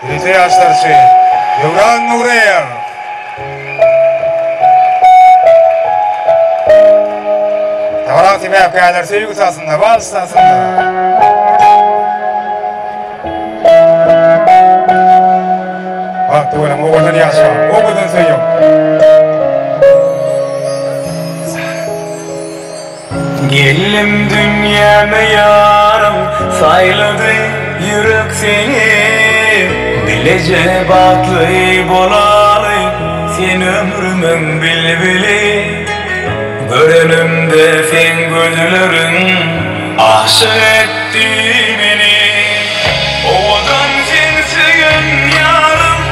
Birinci yaşlarşı Devran Nureyev. Tavrak timi yapkayalar sevgi sasında, bal sasında. Bak tuğulam, o kadar yaşa, o kadar söylüyorum. Geldim dünyama yarım, sayladı yürek seni. Bilece batlı bolalı, sen ömrümün bilbili. Görenimde sen gözlerin, aşık etti beni. Ovadan sen sevgen yarım,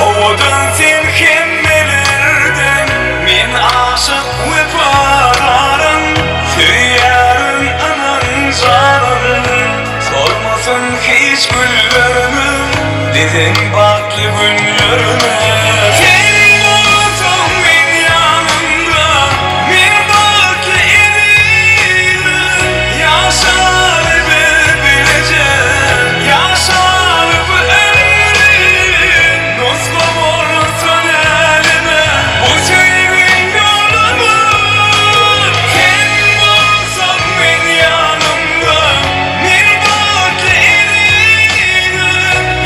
ovadan sen kim bilirdin. Men aşık vefalarım, söylerim anan canım. Solmasın hiç güllerimi, dedin baklı günlerimi. Sen olsan ben yanımda, bir baklı elim. Yaşar bileceğim, yaşar bu ömrüm. Dostum olursan elime, bu sevgin yolumu. Sen olsan ben yanımda, bir baklı elim.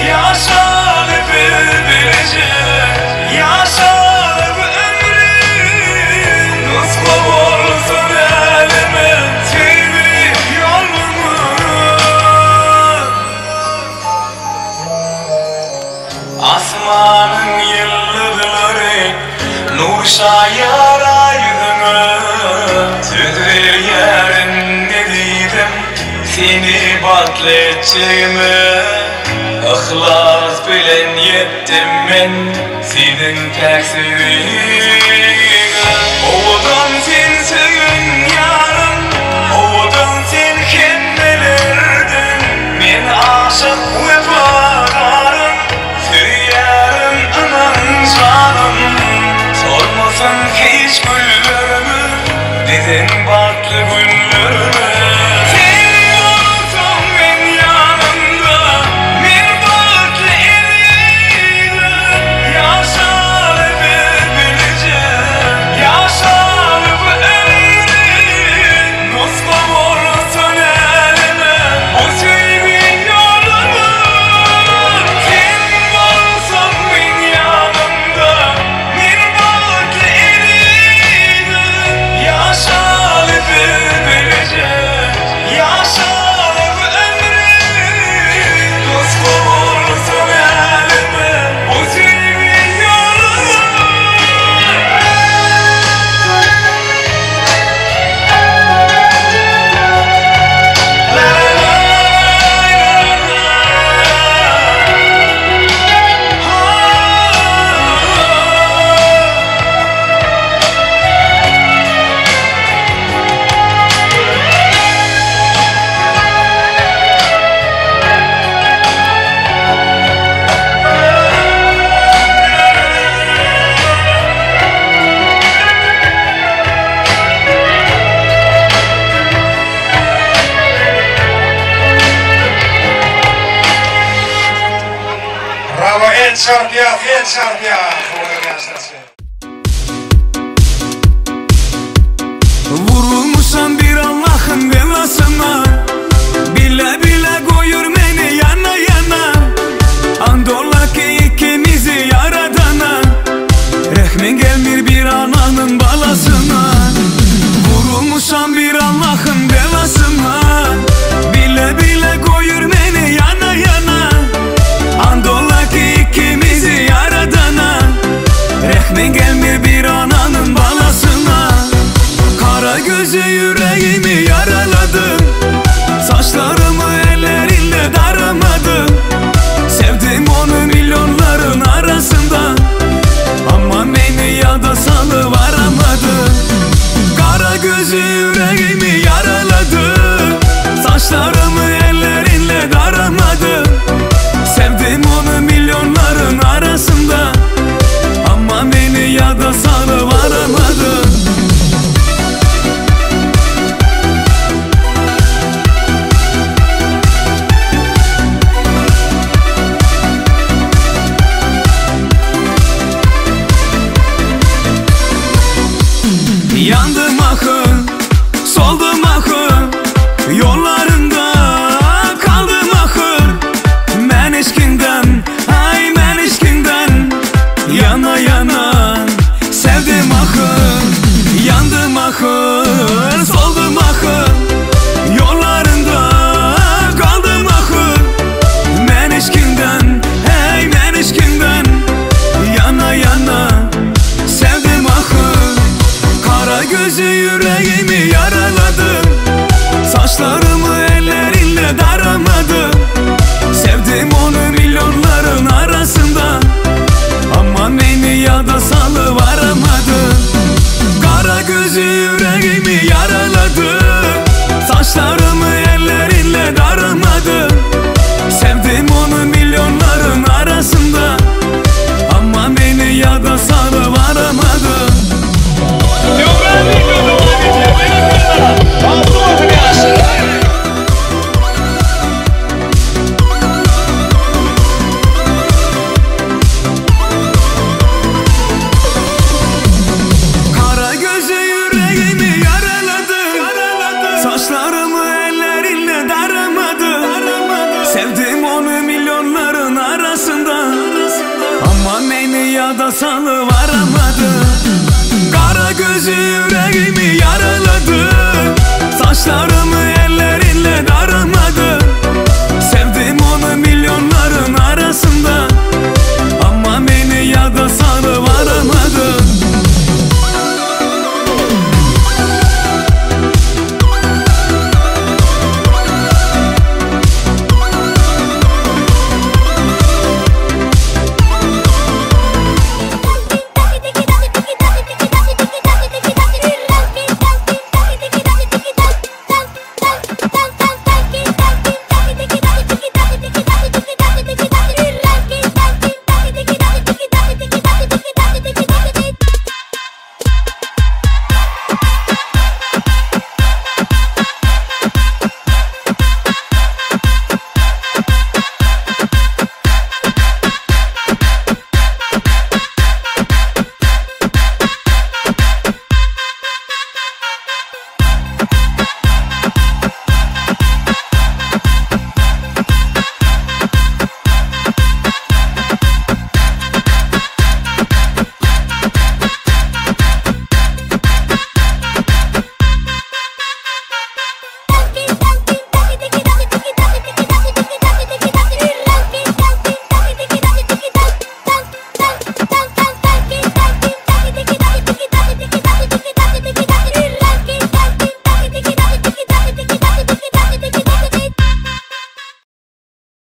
Yaşar bileceğim, yaşar bu ömrüm. Dostum olursan elime, sevgin yolumu. Asmanın yıldızları nur şayar aydın'a. Söz ver yerinde dedim seni batleteceğime. İhlas bilen yettim men senin tek sevgine. Ovadan sen sevgin yarım, ovadan sen kim bilirdin. Men aşık vefalarım, söylerim anan canım. Sormasın hiç güllerimi, dedin baklı günlerimi. Sen olsan ben yanımda, bir baklı elim. Yaşar bileceğim, yaşar bu ömrüm. Dostum olursan elime, o sevgin yolumu. Sen olsan ben yanımda, bir baklı elim. Yaşar bileceğim, yaşar bu ömrüm. Dostum olursan elime, o sevgin yolumu. Bravo, el şarkıya, el şarkıya. Devran yaşlarşı. Vurulmuşam bir Allah'ın belasına. Bile bile koyur beni yana yana. Andola ki ikimizi yaradana. Rehmin gelmir bir ananın balasına. Vurulmuşam bir Allah'ın belasına. Bile bile koyur beni yana yana. Andola ki ikimizi yaradana. Rehmin da salıvaramadı. Kara gözü yüreğimi yara